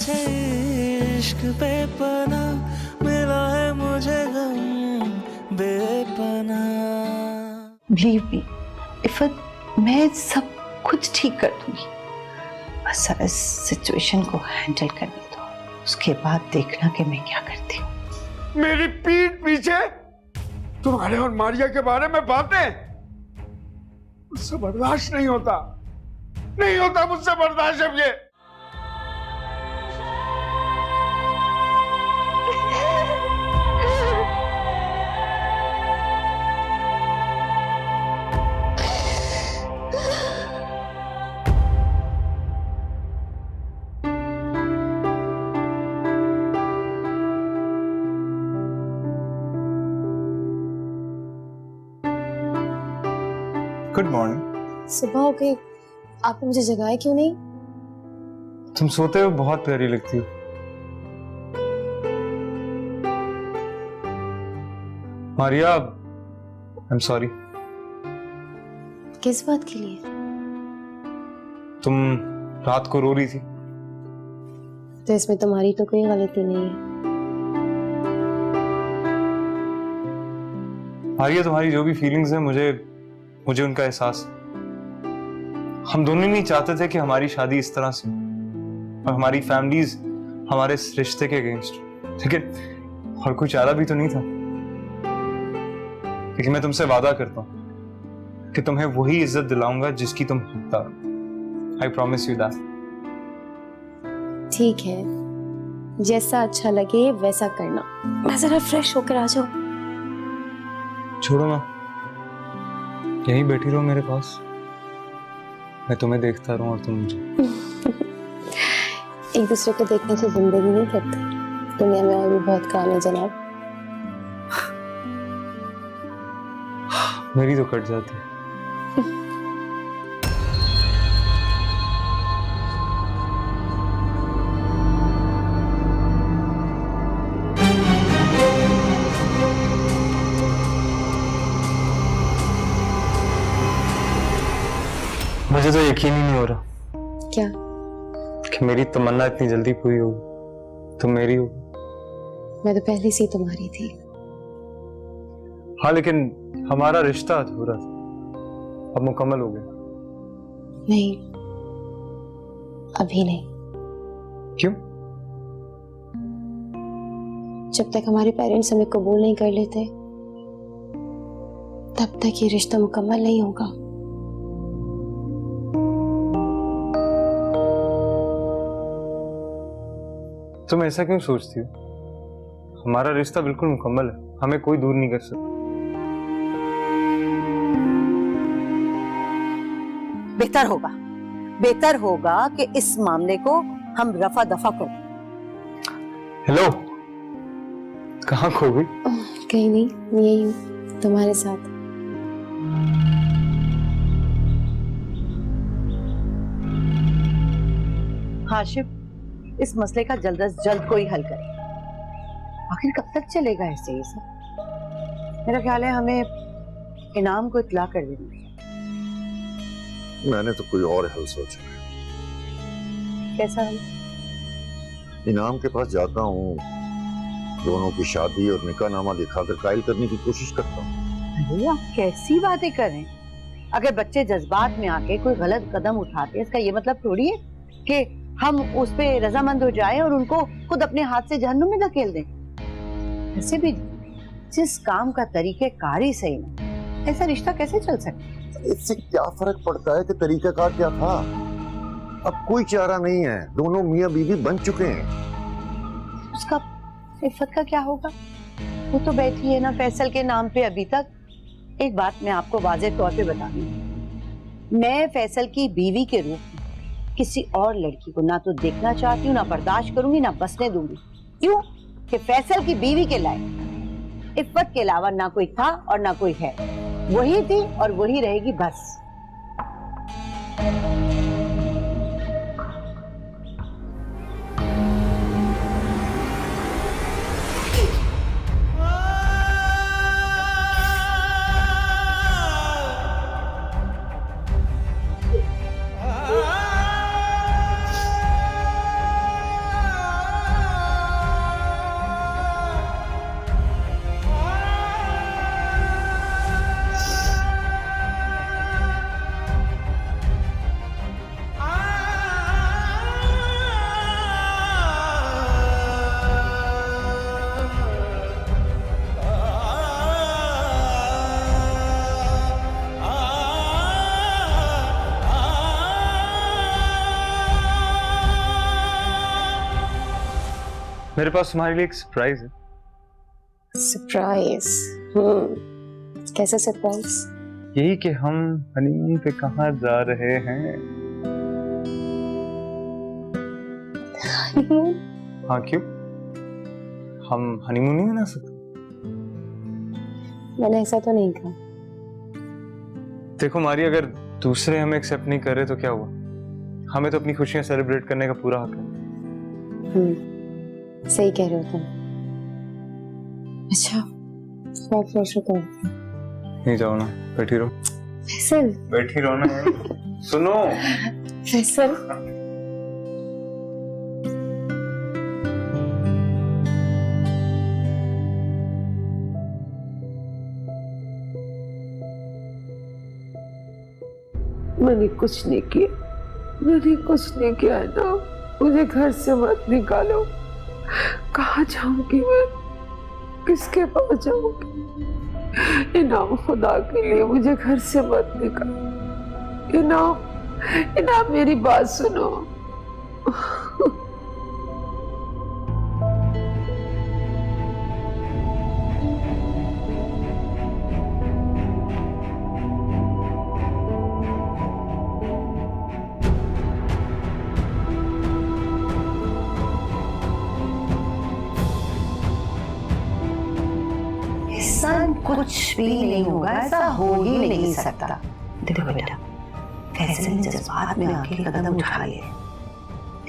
तुझसे इश्क बेपनाह, मिला है मुझे गम बेपनाह। बिलीव मी इफ़त, मैं सब कुछ ठीक कर दूंगी, बस इस सिचुएशन को हैंडल करने दो, उसके बाद देखना कि मैं क्या करती हूँ। मेरी पीठ पीछे तुम्हारे और मारिया के बारे में बातें, मुझसे बर्दाश्त नहीं होता, नहीं होता मुझसे बर्दाश्त अब ये। Good morning. सुबह हो गई, आपने मुझे जगाया क्यों नहीं? तुम सोते हो बहुत प्यारी लगती हो। Maria, I am sorry. किस बात के लिए? तुम रात को रो रही थी। तो इसमें तुम्हारी तो कोई गलती नहीं है। मारिया, तुम्हारी जो भी फीलिंग्स हैं, मुझे उनका एहसास है। हम दोनों नहीं चाहते थे कि हमारी शादी इस तरह से, और हमारी फैमिलीज हमारे इस रिश्ते के अगेंस्ट, लेकिन और कोई चारा भी तो नहीं था। लेकिन मैं तुमसे वादा करता हूं कि तुम्हें वही इज्जत दिलाऊंगा जिसकी तुम हकदार हो। I promise you that. ठीक है, जैसा अच्छा लगे वैसा करना। मैं जरा फ्रेश होकर आ जाऊं। छोड़ो ना, यहीं बैठी रहो मेरे पास, मैं तुम्हें देखता रहूं और तुम मुझे। एक दूसरे को देखने से जिंदगी नहीं करती, दुनिया में और भी बहुत काम है जनाब। मेरी तो कट जाती है। मुझे तो यकीन ही नहीं हो रहा क्या? कि मेरी तमन्ना इतनी जल्दी पूरी होगी, तुम मेरी हो। मैं तो पहले से ही तुम्हारी थी। हाँ, लेकिन हमारा रिश्ता अधूरा था, अब मुकम्मल हो गया। नहीं, अभी नहीं। क्यों? जब तक हमारे पेरेंट्स हमें कबूल नहीं कर लेते, तब तक ये रिश्ता मुकम्मल नहीं होगा। तुम ऐसा क्यों सोचती हो? हमारा रिश्ता बिल्कुल मुकम्मल है, हमें कोई दूर नहीं कर सकता। बेहतर होगा कि इस मामले को हम रफा दफा करें। हेलो, कहाँ खो गई? कहीं नहीं, यही हूँ तुम्हारे साथ। हाशिम, इस मसले का जल्द से जल्द कोई हल करे। आखिर कब तक चलेगा ऐसे ये सब? मेरा ख्याल है हमें इनाम को इत्तला कर देनी है। मैंने तो कोई और हल सोचा है। कैसा हल? इनाम के पास जाता हूँ, दोनों की शादी और निकाहनामा दिखाकर कायल करने की कोशिश करता हूँ। अरे आप कैसी बातें कर रहे हैं? अगर बच्चे जज्बात में आके कोई गलत कदम उठाते हैं, इसका ये मतलब थोड़ी है कि हम उस पे रजामंद हो जाएं और उनको खुद अपने हाथ से जहन्नुम में धकेल दें। वैसे भी जिस काम का तरीकेकार ही सही ना, ऐसा रिश्ता कैसे चल सकता है? इससे क्या फर्क पड़ता है कि तरीकाकार क्या था? अब कोई चारा नहीं है, दोनों मियां बीवी बन चुके हैं। उसका इफ़्फ़त का क्या होगा? वो तो बैठी है ना फैसल के नाम पे अभी तक। एक बात मैं आपको वाज़ेह तौर पे बता दूं, मैं फैसल की बीवी के रूप में किसी और लड़की को ना तो देखना चाहती हूँ, ना बर्दाश्त करूंगी, ना बसने दूंगी। क्यों? कि फैसल की बीवी के लायक इफ़्फ़त के अलावा ना कोई था और ना कोई है। वही थी और वही रहेगी बस। मेरे पास तुम्हारे लिए एक सरप्राइज है। सरप्राइज? कैसा सरप्राइज? यही कि हम हनीमून पे कहाँ जा रहे हैं। हाँ, क्यों? हम हनीमून नहीं मना सकते? मैंने ऐसा तो नहीं कहा। देखो मारी, अगर दूसरे हमें एक्सेप्ट नहीं कर रहे तो क्या हुआ? हमें तो अपनी खुशियां सेलिब्रेट करने का पूरा हक है। सही कह रहे हो तुम। अच्छा, बहुत फ्रेश हो तुम। नहीं जाओ ना, बैठी रहो। फैसल, बैठी रहो ना। सुनो फैसल, मैंने कुछ नहीं किया, मैंने कुछ नहीं किया है ना। मुझे घर से मत निकालो। कहाँ जाऊंगी मैं? किसके पास जाऊंगी? इनाम, खुदा के लिए मुझे घर से मत निकालो। इनाम, इनाम मेरी बात सुनो। कुछ भी नहीं होगा, ऐसा हो ही नहीं सकता। देखो बेटा, फैसल ने जज्बात में आके कदम उठा लिए,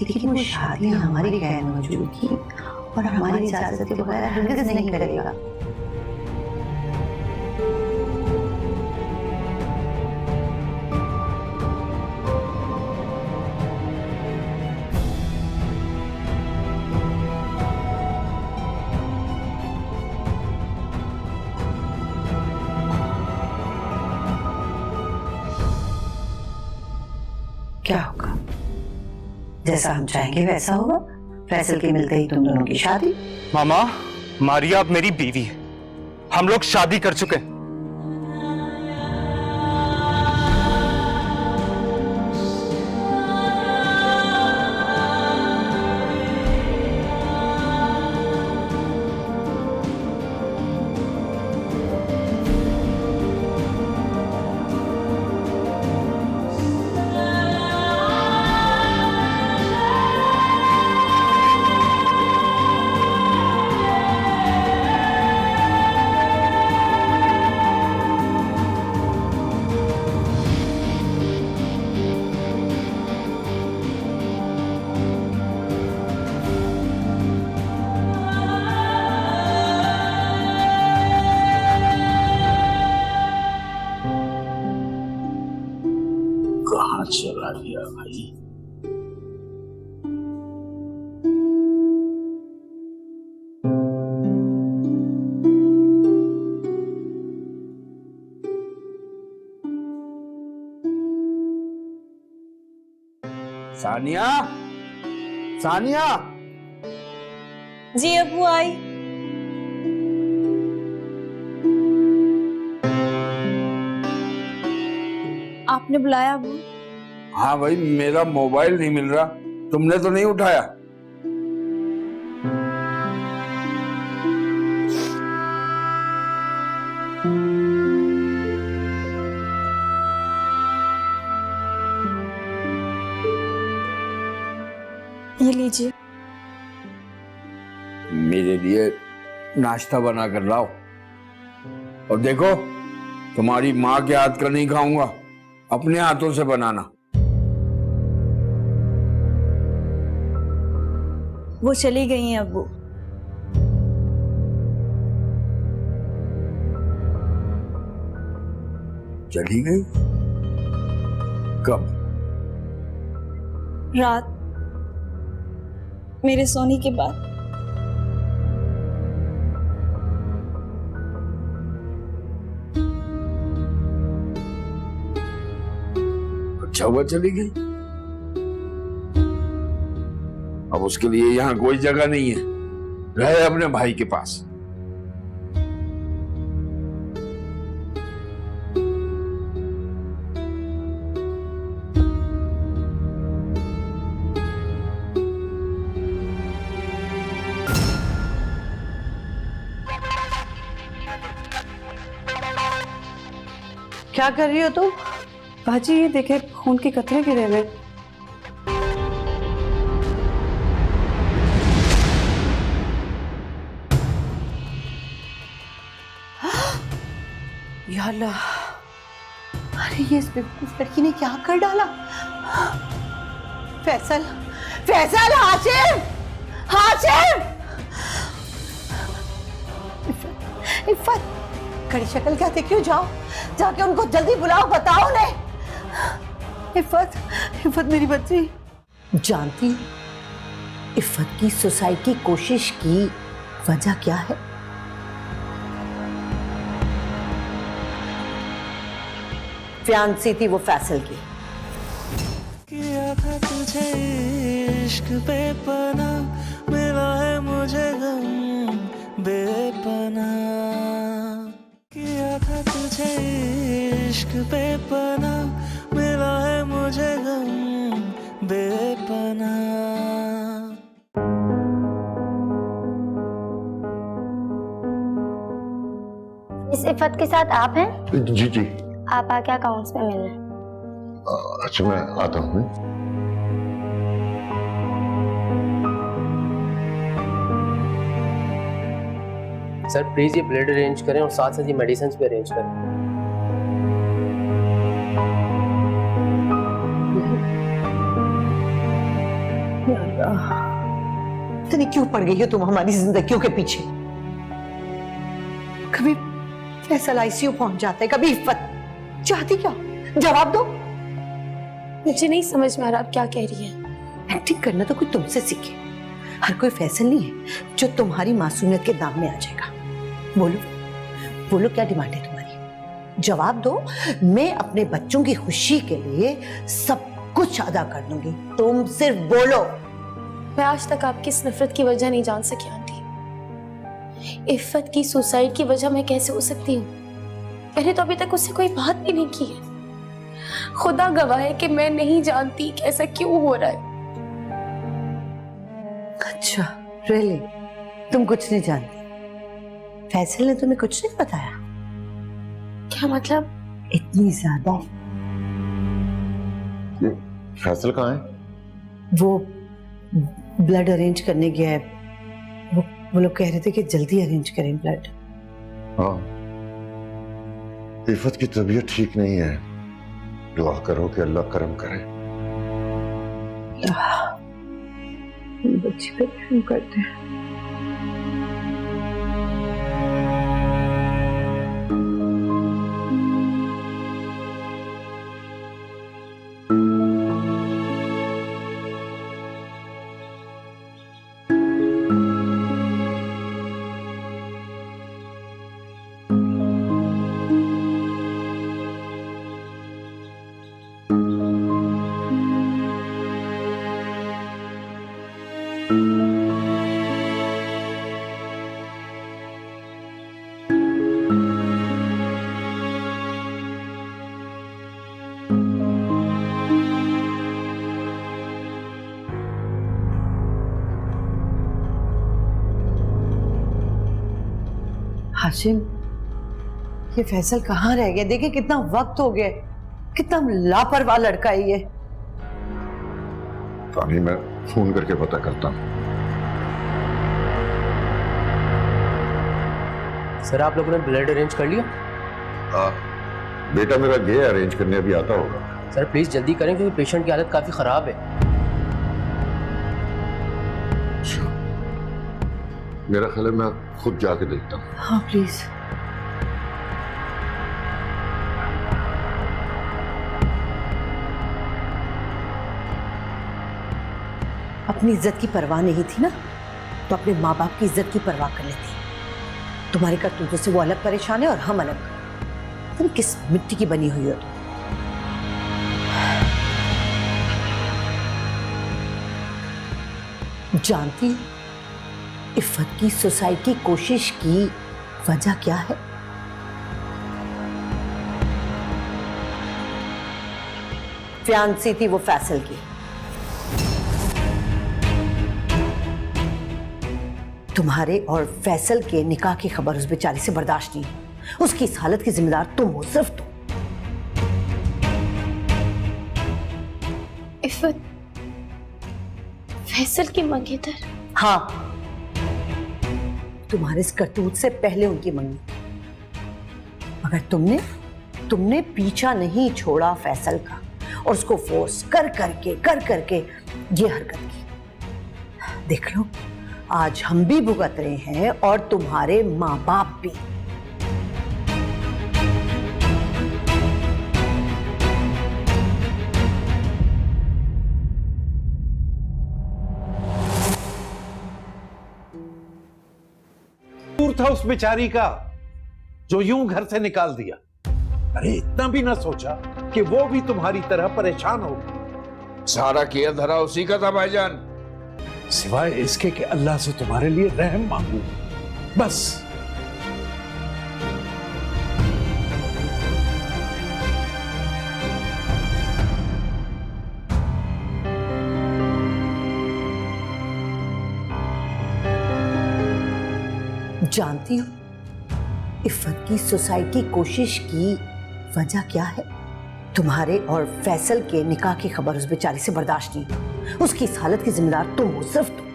लेकिन वो शादी हमारी गैर मौजूदगी और हमारी इजाजत के बगैर हरगिज़ नहीं करेगा। क्या होगा? जैसा हम चाहेंगे वैसा होगा। फैसल के मिलते ही तुम दोनों की शादी। मामा, मारिया अब मेरी बीवी है। हम लोग शादी कर चुके हैं। कहाँ चला गया भाई? सानिया, सानिया। जी अबू आई। आपने बुलाया अबू? हाँ भाई, मेरा मोबाइल नहीं मिल रहा, तुमने तो नहीं उठाया? ये लीजिए। मेरे लिए नाश्ता बना कर लाओ। और देखो, तुम्हारी माँ के हाथ का नहीं खाऊंगा, अपने हाथों से बनाना। वो चली गई हैं अब्बू। चली गई? कब? रात, मेरे सोने के बाद। अच्छा हुआ चली गई। अब उसके लिए यहाँ कोई जगह नहीं है, रहे अपने भाई के पास। क्या कर रही हो तुम? बाजी ये देखे खून के कतरे गिरे हुए। या अल्लाह, अरे ये इस बेवकूफ लड़की ने क्या कर डाला? फैसल, फैसल, हाशिम, हाशिम! इफ़त, कड़ी शक्ल क्या देख रही हो? जाओ, जाके उनको जल्दी बुलाओ, बताओ उन्हें। इफ़त, इफ़त मेरी बच्ची। जानती इफ़त की सुसाइड की कोशिश की वजह क्या है? फियांसी थी वो फैसल की। किया था तुझे इश्क बेपना, मिला है मुझे गम बेपना। किया था तुझे इश्क बेपना, मिला है मुझे गम बेपना। इस इफ़त के साथ आप हैं? जी जी। आप आके अकाउंट्स पे मिलना। अच्छा मैं आता हूँ। सर प्लीज ये ब्लड अरेंज करें और साथ साथ ये मेडिसिन भी अरेंज करें। इतनी क्यों पड़ गई हो तुम हमारी जिंदगियों के पीछे? कभी फैसल आईसीयू पहुंच जाता है, कभी इफ़त। चाहती क्या? जवाब दो। मुझे नहीं समझ में आ रहा आप क्या कह रही हैं। एक्टिंग करना तो कोई तुमसे सीखे। हर कोई फैसल नहीं है जो तुम्हारी मासूमियत के दाम में आ जाएगा। बोलो, बोलो क्या डिमांड है तुम्हारी? जवाब दो। मैं अपने बच्चों की खुशी के लिए सब कुछ अदा कर दूंगी, तुम सिर्फ बोलो। मैं आज तक आपकी इस नफरत की वजह नहीं जान सकी आंटी। इफ़त की सुसाइड की वजह मैं कैसे हो सकती हूँ? मैंने तो अभी तक उससे कोई बात भी नहीं की है। खुदा गवाह है कि मैं नहीं जानती कि ऐसा क्यों हो रहा है। अच्छा, रियली? तुम कुछ नहीं जानती? फैसल ने तुम्हें कुछ नहीं बताया? क्या मतलब? इतनी ज्यादा? फैसल कहाँ है? वो ब्लड अरेंज करने गया है। वो लोग कह रहे थे कि जल्दी अरेंज करें ब्लड। हाँ, इफ़त की तबीयत ठीक नहीं है। दुआ करो कि अल्लाह करम करे। बच्ची पे क्यों करते हैं? हाशिम, ये फैसल कहाँ रह गया? देखिए कितना वक्त हो गया, कितना लापरवाह लड़का है ये। तानी मैं फोन करके पता करता हूँ। सर आप लोगों ने ब्लड अरेंज कर लिया? बेटा मेरा गया अरेंज करने, अभी आता होगा। सर प्लीज जल्दी करें क्योंकि पेशेंट की हालत काफी खराब है। मेरा ख्याल है मैं खुद जाके देखता हूँ। हाँ प्लीज। अपनी इज्जत की परवाह नहीं थी ना, तो अपने माँ बाप की इज्जत की परवाह कर लेती। तुम्हारे करतूतों से वो अलग परेशान है और हम अलग। तुम किस मिट्टी की बनी हुई हो तुम? जानती इफ़त की सुसाइड की कोशिश की वजह क्या है? फियांसी थी वो फैसल की। तुम्हारे और फैसल के निकाह की खबर उस बेचारी से बर्दाश्त नहीं। उसकी इस हालत की जिम्मेदार तुम हो, सिर्फ तुम। इफ़त फैसल की मंगेतर? हाँ, तुम्हारे इस करतूत से पहले उनकी मंगी, मगर तुमने पीछा नहीं छोड़ा फैसल का और उसको फोर्स कर करके ये हरकत की। देख लो, आज हम भी भुगत रहे हैं और तुम्हारे माँ बाप भी। दूर था उस बेचारी का जो यूं घर से निकाल दिया। अरे इतना भी ना सोचा कि वो भी तुम्हारी तरह परेशान होगी। सारा किया धरा उसी का था भाईजान। सिवाय इसके कि अल्लाह से तुम्हारे लिए रहम मांगू, बस। जानती हो इफ़त की सुसाइड की कोशिश की वजह क्या है? तुम्हारे और फैसल के निकाह की खबर उस बेचारी से बर्दाश्त नहीं। उसकी इस हालत की जिम्मेदार तुम हो, सिर्फ तुम।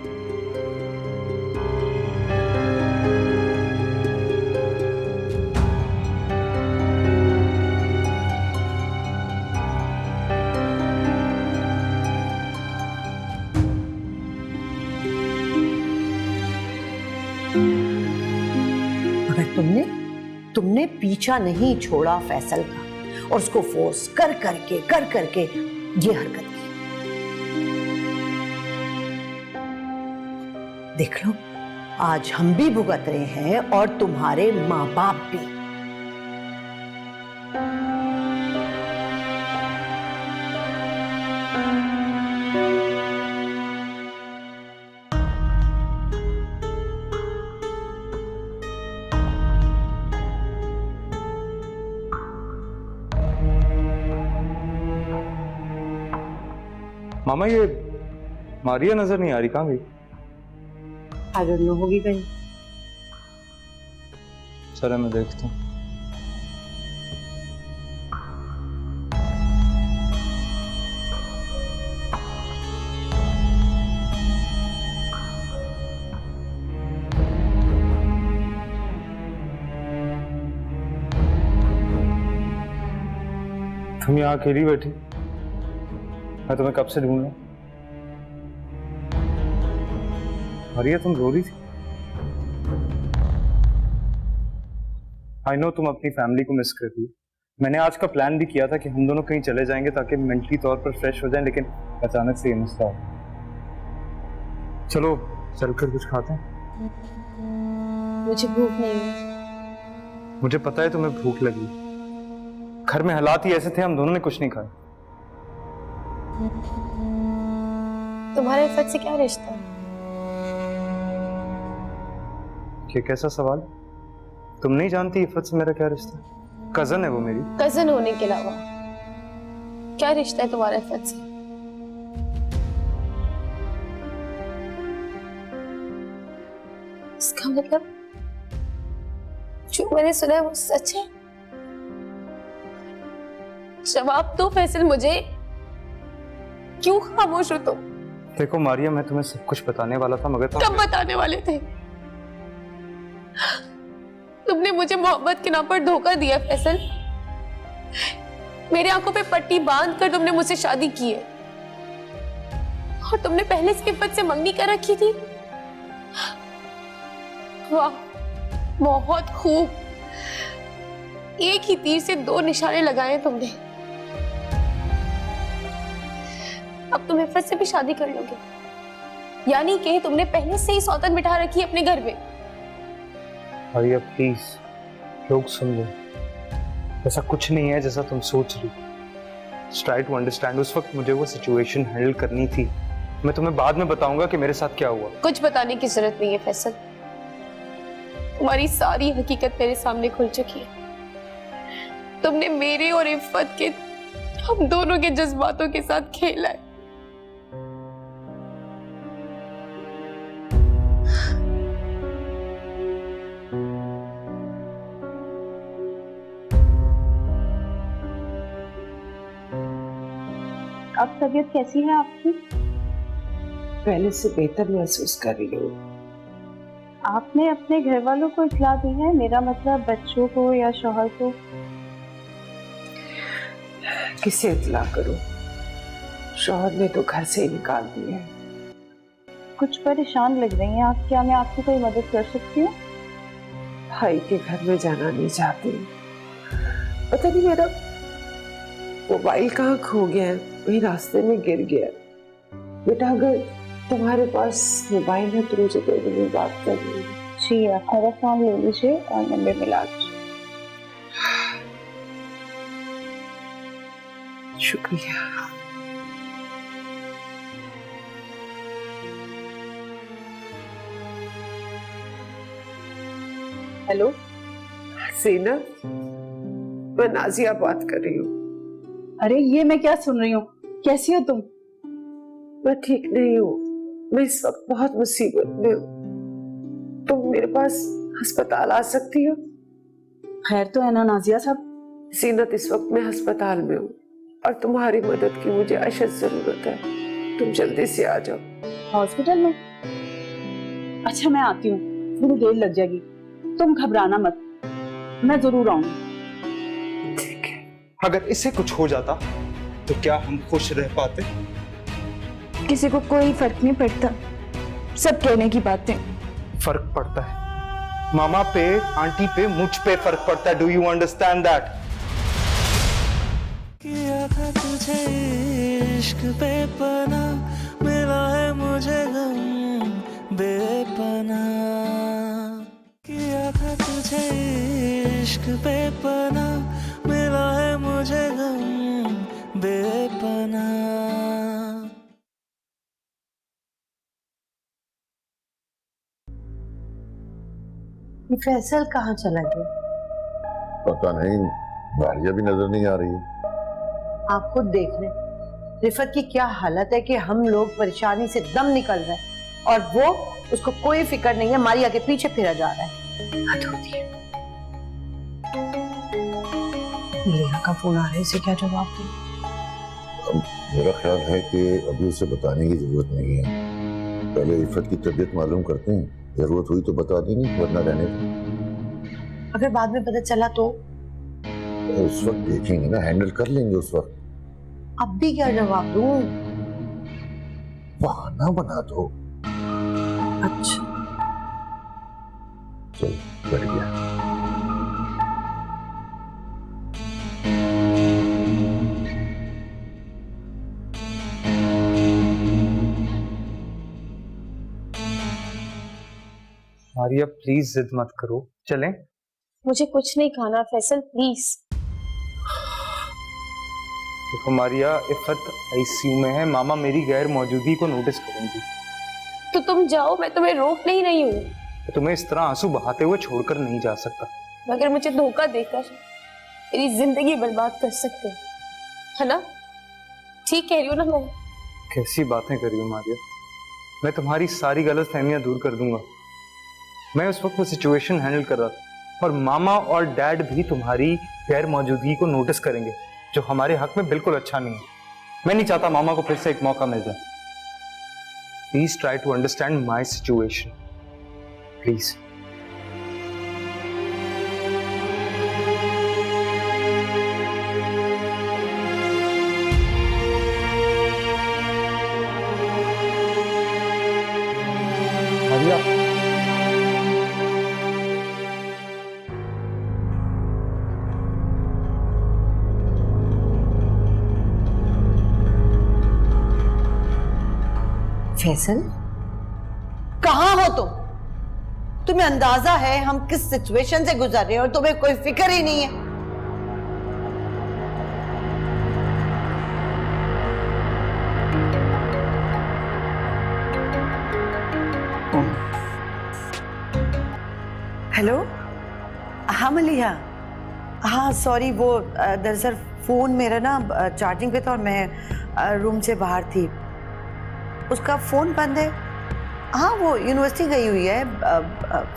मगर तुमने पीछा नहीं छोड़ा फैसल का और उसको फोर्स कर करके ये हरकत की। देख लो, आज हम भी भुगत रहे हैं और तुम्हारे माँ बाप भी। मामा, ये मारिया नजर नहीं आ रही, कहाँ गई? आई डोंट नो, होगी कहीं। चलो मैं देखता हूँ। तुम यहाँ अकेली बैठी? मैं तुम्हें कब से ढूंढ रहा हूं। मारिया, तुम रो रही थी? आई नो तुम अपनी फैमिली को मिस कर रही हो। मैंने आज का प्लान भी किया था कि हम दोनों कहीं चले जाएंगे ताकि मेंटली तौर पर फ्रेश हो जाएं, लेकिन अचानक से ये मसला हो। चलो चलकर कुछ खाते हैं। मुझे भूख नहीं है। मुझे पता है तुम्हें भूख लगी। घर में हालात ही ऐसे थे, हम दोनों ने कुछ नहीं खाया। तुम्हारा इफ़त से क्या रिश्ता है? ये कैसा सवाल? तुम नहीं जानती इफ़त से मेरा क्या रिश्ता है? कजन है वो मेरी। कजन होने के अलावा क्या रिश्ता है तुम्हारा इफ़त से? इसका मतलब जो मैंने सुना है वो सच है? जवाब दो फैसल मुझे। क्यों खामोश हो तुम? देखो मारिया, मैं तुम्हें सब कुछ बताने वाला था, मगर कब बताने वाले थे? तुमने मुझे मोहब्बत के नाम पर धोखा दिया फैसल। मेरी आंखों पे पट्टी बांध कर तुमने मुझसे शादी की है और तुमने पहले से इफ़त से मंगनी कर रखी थी। वाह, बहुत खूब। एक ही तीर से दो निशाने लगाए तुमने। अब तुम इफ़त से भी शादी कर लोगे, यानी कि तुमने पहले से ही सौतन बिठा रखी है अपने घर में। मारिया प्लीज, लोग सुन लो। ऐसा कुछ नहीं है जैसा तुम सोच रही। Try to understand. उस वक्त मुझे वो सिचुएशन हैंडल करनी थी। मैं तुम्हें बाद में बताऊंगा कि मेरे साथ क्या हुआ। कुछ बताने की जरूरत नहीं है फैसल। तुम्हारी सारी हकीकत मेरे सामने खुल चुकी है। तुमने मेरे और इफ़त के, हम दोनों के जज्बातों के साथ खेला है। अब तबीयत कैसी है आपकी? पहले से बेहतर महसूस कर रही हूँ। आपने अपने घर वालों को इत्तला दी है? मेरा मतलब बच्चों को या शौहर को? किसे इत्तला करूं? शौहर ने तो घर से ही निकाल दिया है। कुछ परेशान लग रही हैं आप, क्या मैं आपकी कोई मदद कर सकती हूँ? भाई के घर में जाना नहीं चाहती। पता नहीं मेरा मोबाइल कहाँ खो गया है, वही रास्ते में गिर गया। बेटा अगर तुम्हारे पास मोबाइल है तो मुझे 2 मिनट बात करनी है। जी, आप मेरा फोन ले लीजिए और नंबर मिला दीजिए। शुक्रिया। हेलो सीना, मैं नाजिया बात कर रही हूँ। अरे ये मैं क्या सुन रही हूँ? कैसी हो तुम? मैं ठीक नहीं हूँ, मैं इस वक्त बहुत मुसीबत में हूँ। तुम मेरे पास अस्पताल आ सकती हो? खैर तो है ना नाजिया साहब? जीनत, इस वक्त मैं अस्पताल में हूँ और तुम्हारी मदद की मुझे अशद जरूरत है। तुम जल्दी से आ जाओ। हॉस्पिटल में? अच्छा मैं आती हूँ, थोड़ी देर लग जाएगी, तुम घबराना मत, मैं जरूर आऊंगी। ठीक है। अगर इसे कुछ हो जाता तो क्या हम खुश रह पाते? किसी को कोई फर्क नहीं पड़ता, सब कहने की बातें। फर्क पड़ता है मामा पे, आंटी पे, मुझ पे फर्क पड़ता है। Do you understand that? किया था तुझे इश्क बेपना, मिला है मुझे गम बेपना। किया था तुझे इश्क बेपना, मिला है मुझे गम बेपना। ये फैसल कहाँ चला गया? पता नहीं, मारिया भी नजर नहीं आ रही है। आप खुद देख रहे हैं रिफत की क्या हालत है कि हम लोग परेशानी से दम निकल रहे हैं और वो, उसको कोई फिक्र नहीं है, मारिया के पीछे फिरा जा रहा है। हद होती है। लेहा का फोन आ रहा है, इसे क्या जवाब दूं? मेरा ख्याल है कि अभी उसे बताने की जरूरत नहीं है। पहले इफ़त की तबीयत मालूम करते हैं, जरूरत हुई तो बता देंगे, वरना रहने दो। अगर बाद में पता चला तो? उस वक्त देखेंगे ना, हैंडल कर लेंगे उस वक्त। अब भी क्या जवाब दूं? बहाना बना दो। अच्छा चल, बढ़ गया। मारिया प्लीज जिद मत करो, चलें? मुझे कुछ नहीं खाना फैसल, प्लीज। देखो मारिया, इफ़त आईसीयू में है, मामा मेरी गैर मौजूदगी को नोटिस करेंगी। तो तुम जाओ, मैं तुम्हें रोक नहीं रही हूँ। तो तुम्हें इस तरह आंसू बहाते हुए छोड़कर नहीं जा सकता। मगर मुझे धोखा देकर मेरी जिंदगी बर्बाद कर सकते हो, है ना? ठीक कह रही हूँ ना मैं? कैसी बातें कर रही हो मारिया? मैं तुम्हारी सारी गलत फहमियां दूर कर दूंगा। मैं उस वक्त वो सिचुएशन हैंडल कर रहा था और मामा और डैड भी तुम्हारी गैर मौजूदगी को नोटिस करेंगे, जो हमारे हक में बिल्कुल अच्छा नहीं है। मैं नहीं चाहता मामा को फिर से एक मौका मिल जाए। Please try to understand my situation, please. Maria, Faisal, कहाँ हो तुम? तुम्हें अंदाजा है हम किस सिचुएशन से गुजर रहे हैं और तुम्हें कोई फिक्र ही नहीं है। हेलो, हाँ मलिया। हाँ सॉरी, वो दरअसल फोन मेरा ना चार्जिंग पे था और मैं रूम से बाहर थी, उसका फोन बंद है। हाँ वो यूनिवर्सिटी गई हुई है,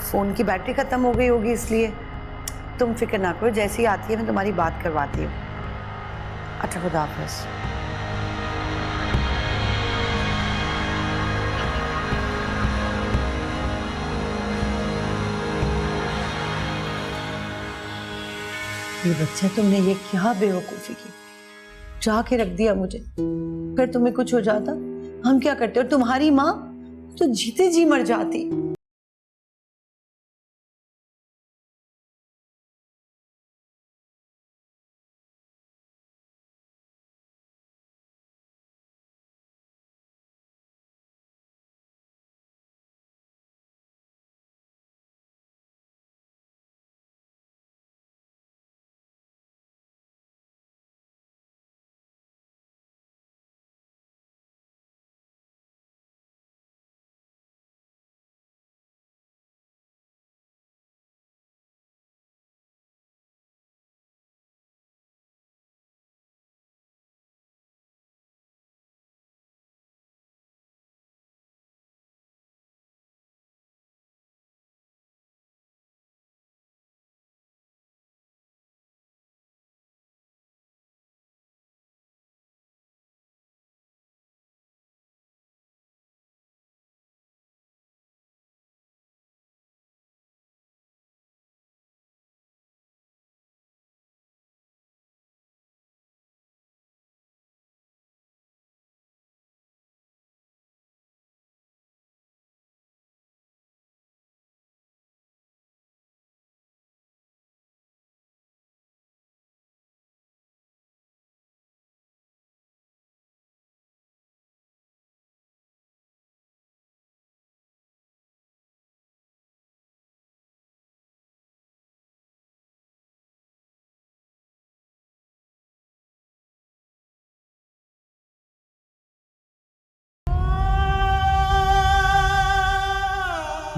फोन की बैटरी खत्म हो गई होगी, इसलिए तुम फिक्र ना करो, जैसी आती है मैं तुम्हारी बात करवाती हूँ। अच्छा, खुदा हाफिज़। ये बच्चा, तुमने ये क्या बेवकूफी की, जाके रख दिया मुझे। अगर तुम्हें कुछ हो जाता हम क्या करते? और तुम्हारी माँ तो जीते जी मर जाती।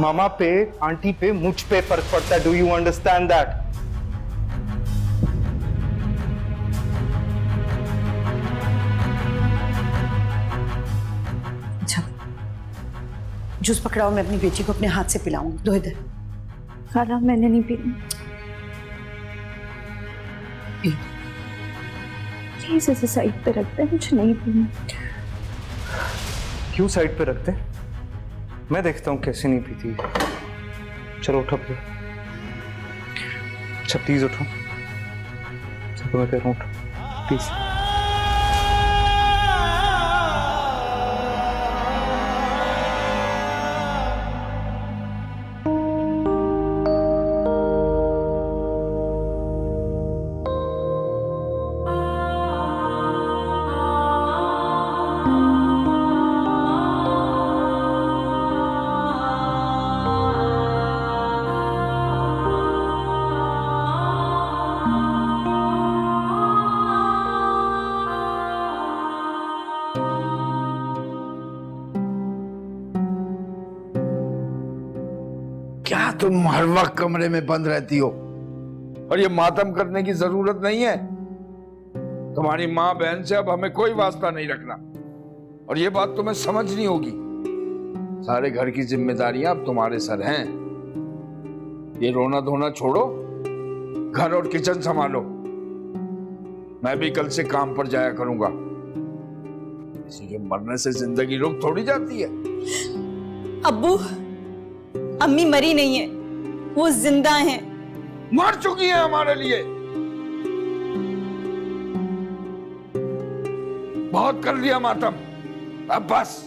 मामा पे, आंटी पे, मुझ पे फर्क पड़ता है। Do you understand that? अच्छा, जूस पकड़ाओ, मैं अपनी बेटी को अपने हाथ से पिलाऊंगी। दो इधर। खाला मैंने नहीं पीना। प्लीज इसे साइड पे रखते हैं, मुझे नहीं पीना। क्यों साइड पे रखते? मैं देखता हूँ कैसे नहीं पीती। चलो उठो फिर। अच्छा प्लीज उठो, तो मैं कह रहा हूँ उठो प्लीज। क्या तुम हर वक्त कमरे में बंद रहती हो? और ये मातम करने की जरूरत नहीं है। तुम्हारी माँ बहन से अब हमें कोई वास्ता नहीं रखना, और ये बात तुम्हें समझनी होगी। सारे घर की जिम्मेदारियां अब तुम्हारे सर हैं। ये रोना धोना छोड़ो, घर और किचन संभालो। मैं भी कल से काम पर जाया करूंगा। किसी के मरने से जिंदगी रुक थोड़ी जाती है। अब्बू, अम्मी मरी नहीं है, वो जिंदा हैं। मर चुकी है हमारे लिए। बहुत कर लिया मातम, अब बस।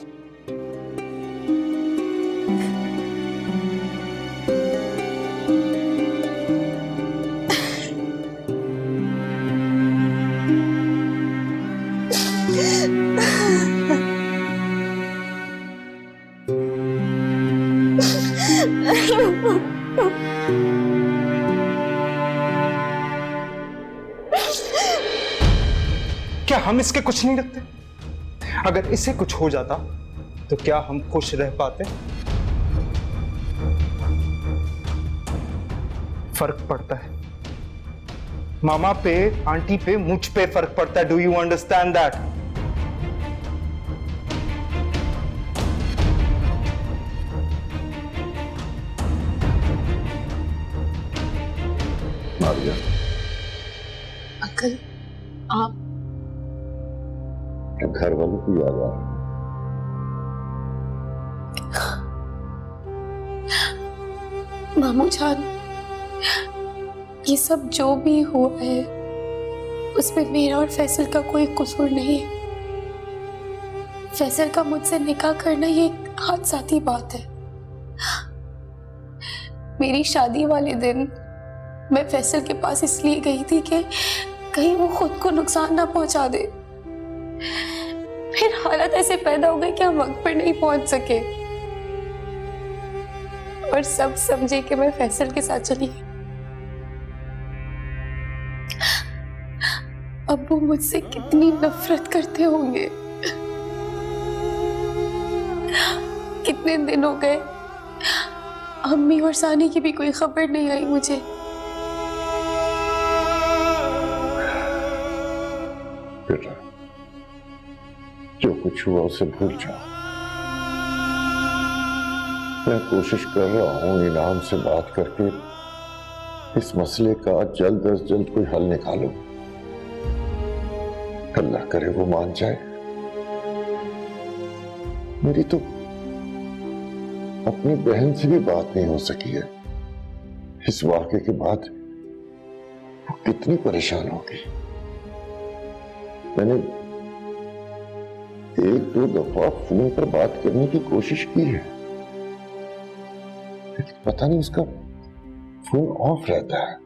क्या हम इसके कुछ नहीं रखते? अगर इसे कुछ हो जाता तो क्या हम खुश रह पाते? फर्क पड़ता है मामा पे, आंटी पे, मुझ पे फर्क पड़ता है। Do you understand that? Maria, uncle आप घर वालों की याद आ रही मामू जान, ये सब जो भी हुआ है उसमें मेरा और फैसल का कोई कसूर नहीं है। फैसल का मुझसे निकाह करना ये एक हादसाती बात है। मेरी शादी वाले दिन मैं फैसल के पास इसलिए गई थी कि कहीं वो खुद को नुकसान ना पहुंचा दे। फिर हालत ऐसे पैदा हो गई कि हम वक्त पर नहीं पहुंच सके और सब समझे कि मैं फैसल के साथ चली गई। अब वो मुझसे कितनी नफरत करते होंगे। कितने दिन हो गए अम्मी और सानी की भी कोई खबर नहीं आई मुझे। बेटा, जो कुछ हुआ उसे भूल जाओ। मैं कोशिश कर रहा हूं इनाम से बात करके इस मसले का जल्द अज जल्द कोई हल निकालो। अल्लाह करे वो मान जाए। मेरी तो अपनी बहन से भी बात नहीं हो सकी है। इस वाक़े के बाद वो कितनी परेशान होगी। मैंने 1-2 दफा फोन पर बात करने की कोशिश की है, लेकिन पता नहीं उसका फोन ऑफ रहता है।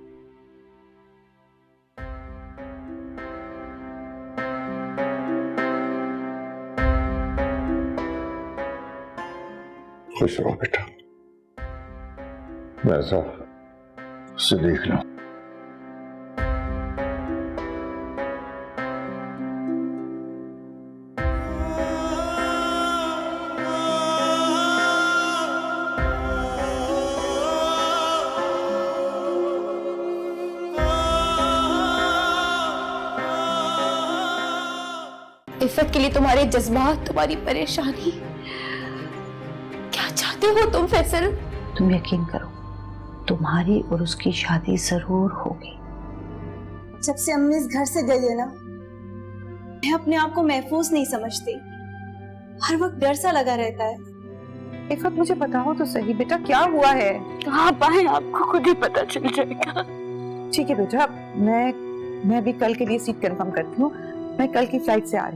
खुश रहो बेटा, मैं ऐसा उसे देख लूं। इफ्फत के लिए तुम्हारे जज्बात, तुम्हारी परेशानी, क्या चाहते हो तुम फैसल? तुम यकीन करो, तुम्हारी और उसकी शादी जरूर होगी। जब से अम्मी इस घर से गई है ना, मैं अपने आप को महफूज नहीं समझती। हर वक्त डर सा लगा रहता है। इफ़त, मुझे बताओ तो सही बेटा, क्या हुआ है? कहाँ पाए आपको खुद ही पता चल जाएगा। ठीक है बेटा, मैं भी कल के लिए सीट कंफर्म करती हूँ। मैं कल की फ्लाइट से आ रही हूँ।